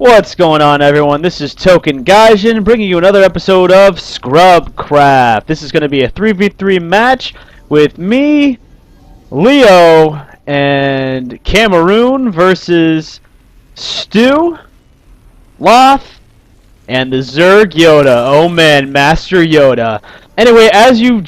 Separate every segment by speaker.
Speaker 1: What's going on, everyone? This is Token Gaijin bringing you another episode of Scrubcraft. This is going to be a 3v3 match with me, Leo, and Cameroon versus Stu, Loth, and the Zerg Yoda. Oh man, Master Yoda. Anyway, as you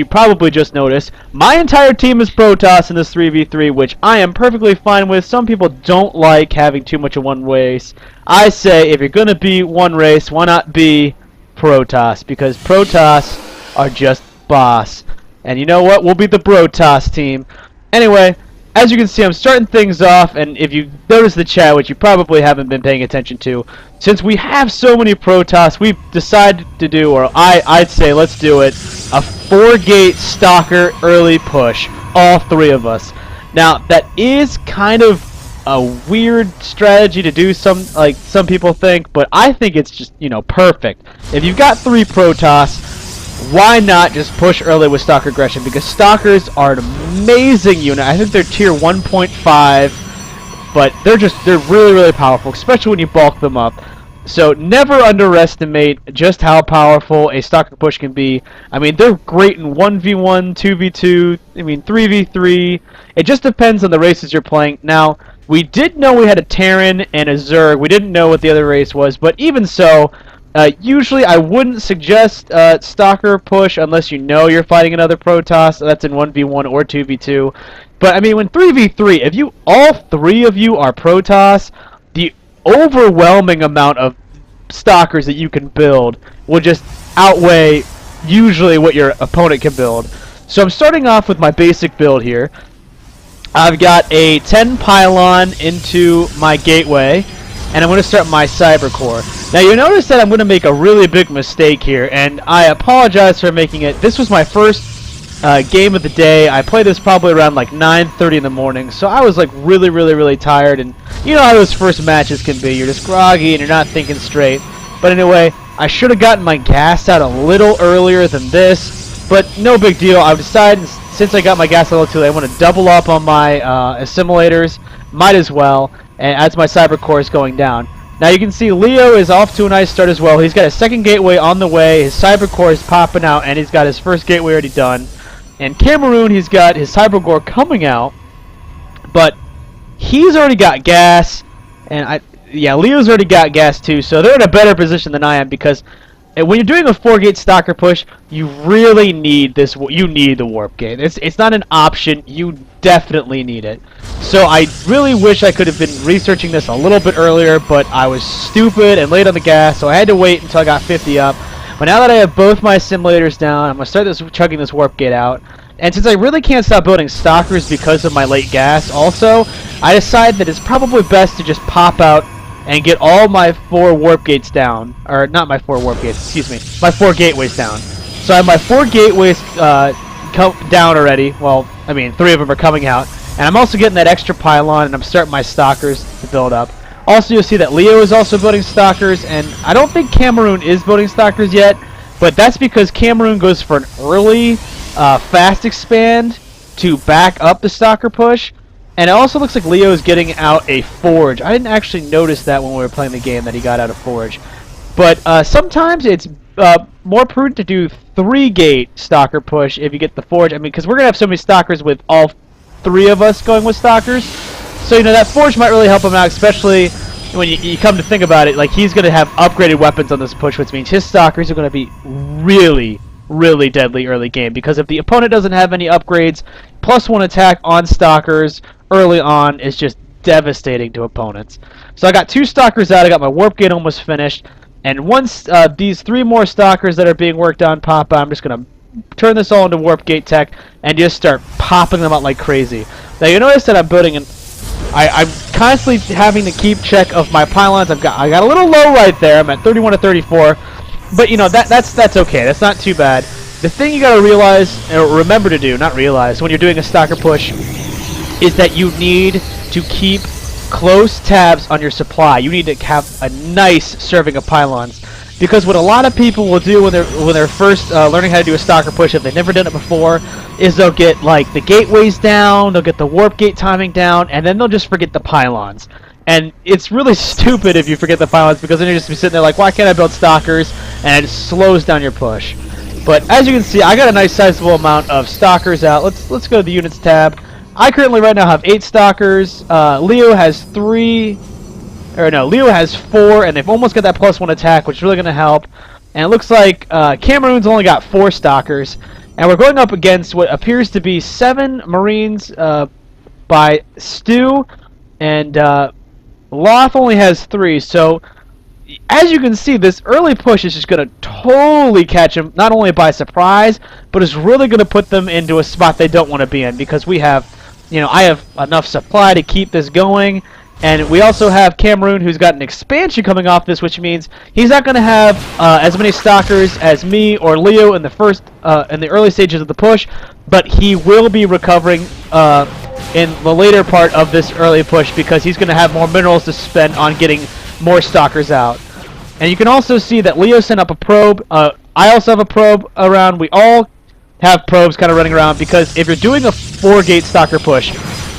Speaker 1: probably just noticed, my entire team is Brotoss in this 3v3, which I am perfectly fine with. Some people don't like having too much of one race. I say, if you're going to be one race, why not be Protoss? Because Protoss are just boss. And you know what? We'll be the Brotoss team. Anyway, as you can see, I'm starting things off, and if you notice the chat, which you probably haven't been paying attention to, since we have so many Protoss, we've decided to do, or I'd say let's do it, a 4-gate stalker early push, all three of us. Now, that is kind of a weird strategy to do, some people think, but I think it's just, perfect. If you've got 3 Protoss, why not just push early with Stalker Aggression? Because Stalkers are an amazing unit. I think they're tier 1.5, but they're really, really powerful, especially when you bulk them up. So never underestimate just how powerful a Stalker push can be. I mean, they're great in 1v1, 2v2, 3v3. It just depends on the races you're playing. Now, we did know we had a Terran and a Zerg. We didn't know what the other race was, but even so, usually I wouldn't suggest Stalker push unless you know you're fighting another Protoss. That's in 1v1 or 2v2. But I mean, when 3v3, if all 3 of you are Protoss, the overwhelming amount of Stalkers that you can build will just outweigh usually what your opponent can build. So I'm starting off with my basic build here. I've got a 10 pylon into my gateway, and I'm going to start my cyber core. Now you notice that I'm going to make a really big mistake here, and I apologize for making it. This was my first game of the day. I played this probably around like 9:30 in the morning, so I was like really tired, and you know how those first matches can be. You're just groggy and you're not thinking straight. But anyway, I should have gotten my gas out a little earlier than this, but no big deal. I've decided, since I got my gas a little too late, I want to double up on my assimilators. Might as well, and as my cyber core is going down. Now you can see Leo is off to a nice start as well. He's got a second gateway on the way, his cyber core is popping out, and he's got his first gateway already done. And Cameroon, he's got his cyber core coming out, but he's already got gas, and Leo's already got gas too, so they're in a better position than I am, because when you're doing a 4-gate Stalker push, you really need this. You need the warp gate. It's not an option. You definitely need it. So I really wish I could have been researching this a little bit earlier, but I was stupid and late on the gas, so I had to wait until I got 50 up. But now that I have both my simulators down, I'm going to start chugging this warp gate out. And since I really can't stop building Stalkers because of my late gas also, I decided that it's probably best to just pop out and get all my 4 warp gates down. Or not my 4 warp gates, excuse me, my 4 gateways down. So I have my 4 gateways down already. Well, I mean, 3 of them are coming out. And I'm also getting that extra pylon, and I'm starting my Stalkers to build up. Also, you'll see that Leo is also building Stalkers, and I don't think Cameroon is building Stalkers yet, but that's because Cameroon goes for an early fast expand to back up the Stalker push. And it also looks like Leo is getting out a Forge. I didn't actually notice that when we were playing the game, that he got out a Forge. But sometimes it's more prudent to do 3-gate Stalker push if you get the Forge. I mean, because we're going to have so many Stalkers with all 3 of us going with Stalkers. So, that Forge might really help him out, especially when you come to think about it. Like, he's going to have upgraded weapons on this push, which means his Stalkers are going to be really deadly early game. Because if the opponent doesn't have any upgrades, +1 attack on Stalkers early on is just devastating to opponents. So I got 2 Stalkers out. I got my warp gate almost finished. And once these 3 more Stalkers that are being worked on pop out, I'm just going to turn this all into warp gate tech and just start popping them out like crazy. Now you notice that I'm building I'm constantly having to keep check of my pylons. I got a little low right there. I'm at 31 to 34, but that's okay. That's not too bad. The thing you gotta realize, or remember to do, not realize, when you're doing a Stalker push, is that you need to keep close tabs on your supply. You need to have a nice serving of pylons. Because what a lot of people will do when they're first learning how to do a Stalker push, if they've never done it before, is they'll get like the gateways down, they'll get the warp gate timing down, and then they'll just forget the pylons. And it's really stupid if you forget the pylons, because then you're just be sitting there like, why can't I build stalkers? And it slows down your push. But as you can see, I got a nice sizable amount of stalkers out. Let's go to the units tab. I currently right now have 8 stalkers. Leo has 3, or no, Leo has 4, and they've almost got that +1 attack, which is really going to help. And it looks like Cameroon's only got 4 stalkers. And we're going up against what appears to be 7 Marines by Stu, and Loth only has 3. So, as you can see, this early push is just going to totally catch them, not only by surprise, but is really going to put them into a spot they don't want to be in, because we have, you know, I have enough supply to keep this going. And we also have Cameroon, who's got an expansion coming off this, which means he's not going to have as many stalkers as me or Leo in the early stages of the push, but he will be recovering in the later part of this early push, because he's going to have more minerals to spend on getting more stalkers out. And you can also see that Leo sent up a probe. I also have a probe around. We all have probes kind of running around, because if you're doing a 4-gate stalker push,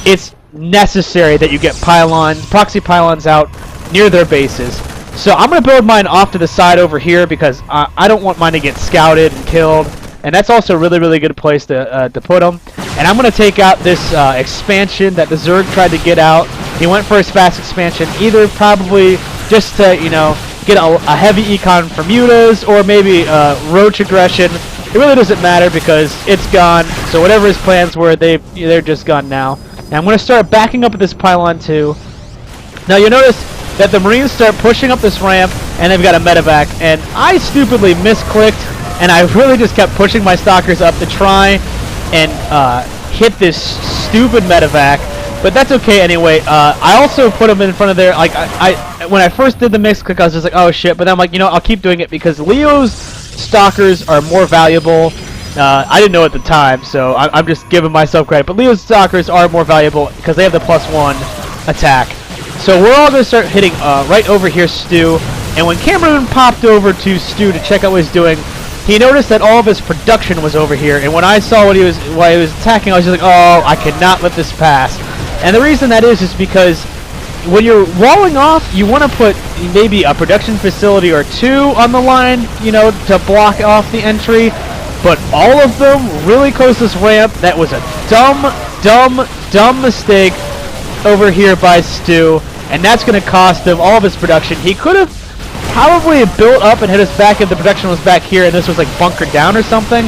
Speaker 1: it's necessary that you get proxy pylons out near their bases. So I'm going to build mine off to the side over here, because I don't want mine to get scouted and killed, and that's also a really good place to put them. And I'm going to take out this expansion that the Zerg tried to get out. He went for his fast expansion, either probably just to, you know, get a heavy econ from mutas, or maybe roach aggression. It really doesn't matter, because it's gone. So whatever his plans were, they're just gone now. And I'm going to start backing up at this pylon too. Now you'll notice that the Marines start pushing up this ramp, and they've got a medevac. And I stupidly misclicked, and I really just kept pushing my stalkers up to try and hit this stupid medevac. But that's okay anyway. I also put them in front of their, like, when I first did the misclick, I was just like, oh shit. But then I'm like, you know, I'll keep doing it, because Leo's stalkers are more valuable. I didn't know at the time, so I'm just giving myself credit. But Leo's stalkers are more valuable because they have the +1 attack. So we're all going to start hitting right over here, Stu. And when Cameroon popped over to Stu to check out what he's doing, he noticed that all of his production was over here. And when I saw what he was attacking, I was just like, oh, I cannot let this pass. And the reason that is because when you're walling off, you want to put maybe a production facility or 2 on the line, you know, to block off the entry. But all of them really close to this ramp. That was a dumb mistake over here by Stu, and that's going to cost him all of his production. He could have probably built up and hit us back if the production was back here and this was like bunkered down or something.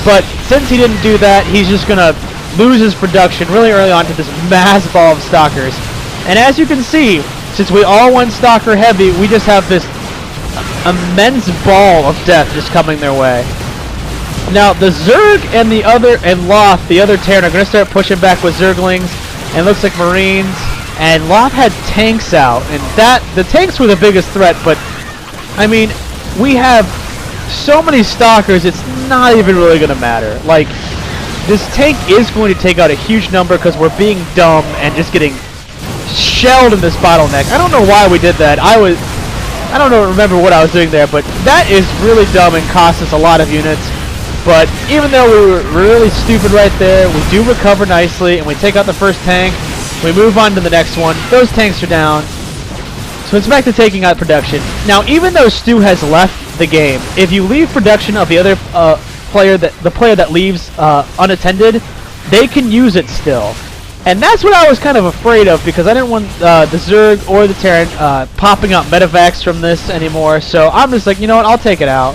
Speaker 1: But since he didn't do that, he's just going to lose his production really early on to this mass ball of stalkers. And as you can see, since we all went stalker heavy, we just have this immense ball of death just coming their way. Now the Zerg and Loth, the other Terran, are going to start pushing back with Zerglings, and it looks like Marines. And Loth had tanks out, and the tanks were the biggest threat. But I mean, we have so many stalkers, it's not even really going to matter. Like, this tank is going to take out a huge number because we're being dumb and just getting shelled in this bottleneck. I don't know why we did that. I don't remember what I was doing there, but that is really dumb and cost us a lot of units. But even though we were really stupid right there, we do recover nicely, and we take out the first tank. We move on to the next one. Those tanks are down. So it's back to taking out production. Now, even though Stu has left the game, if you leave production of the other player that leaves unattended, they can use it still. And that's what I was kind of afraid of, because I didn't want the Zerg or the Terran popping up medevacs from this anymore. So I'm just like, you know what, I'll take it out.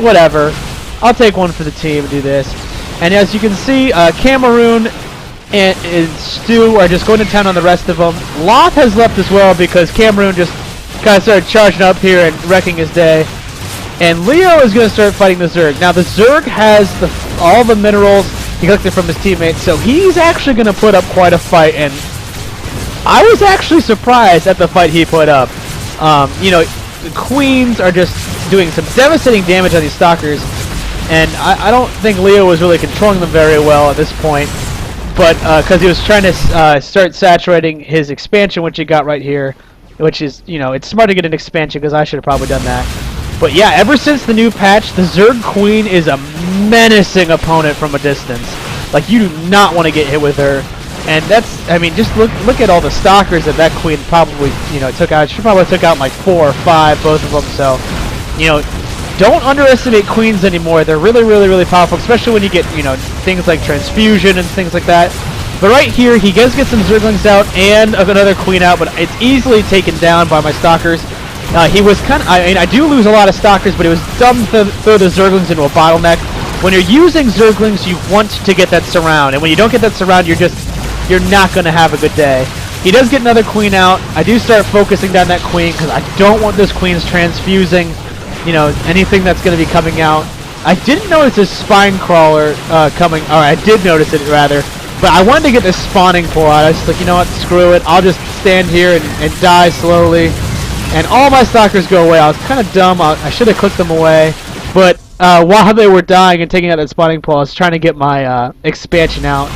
Speaker 1: Whatever. I'll take one for the team and do this. And as you can see, Cameroon and Stu are just going to town on the rest of them. Loth has left as well, because Cameroon just kind of started charging up here and wrecking his day. And Leo is going to start fighting the Zerg. Now the Zerg has all the minerals he collected from his teammates, so he's actually going to put up quite a fight. And I was actually surprised at the fight he put up. You know, the Queens are just doing some devastating damage on these stalkers. And I don't think Leo was really controlling them very well at this point. But because he was trying to start saturating his expansion, which he got right here. Which is, you know, it's smart to get an expansion, because I should have probably done that. But yeah, ever since the new patch, the Zerg Queen is a menacing opponent from a distance. Like, you do not want to get hit with her. And that's, I mean, just look at all the stalkers that queen probably, took out. She probably took out like 4 or 5, both of them. So, don't underestimate queens anymore. They're really, really, really powerful, especially when you get, things like transfusion and things like that. But right here, he does get some zerglings out and another queen out, but it's easily taken down by my stalkers. He was kind of, I do lose a lot of stalkers, but it was dumb to throw the zerglings into a bottleneck. When you're using zerglings, you want to get that surround, and when you don't get that surround, you're not going to have a good day. He does get another queen out. I do start focusing down that queen because I don't want those queens transfusing, anything that's going to be coming out. I didn't notice this spine crawler coming, or I did notice it rather, but I wanted to get this spawning pool out. I was just like, you know what, screw it. I'll just stand here and die slowly. And all my stalkers go away. I was kind of dumb. I should have clicked them away. But while they were dying and taking out that spawning pool, I was trying to get my expansion out.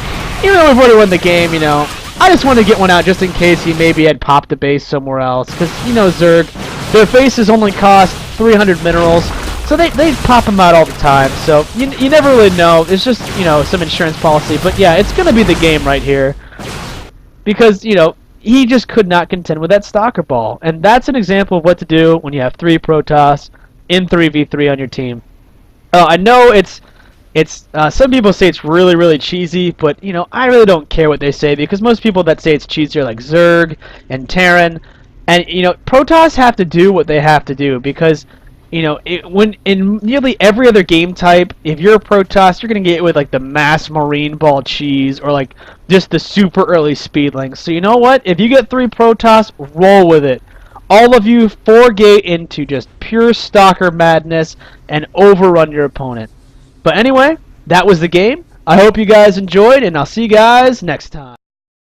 Speaker 1: Even though we've already won the game, I just wanted to get one out just in case he maybe had popped a base somewhere else. Because, Zerg, their bases only cost 300 minerals. So they pop them out all the time. So you never really know. It's just, some insurance policy. But yeah, it's going to be the game right here. Because, he just could not contend with that stalker ball. And that's an example of what to do when you have 3 Protoss in 3v3 on your team. I know it's some people say it's really, really cheesy, but, I really don't care what they say, because most people that say it's cheesy are like Zerg and Terran. And, Protoss have to do what they have to do, because, when in nearly every other game type, if you're a Protoss, you're going to get with, like, the mass marine ball cheese, or, like, just the super early speedlings. So, you know what? If you get 3 Protoss, roll with it. All of you forgate into just pure stalker madness and overrun your opponent. But anyway, that was the game. I hope you guys enjoyed, and I'll see you guys next time.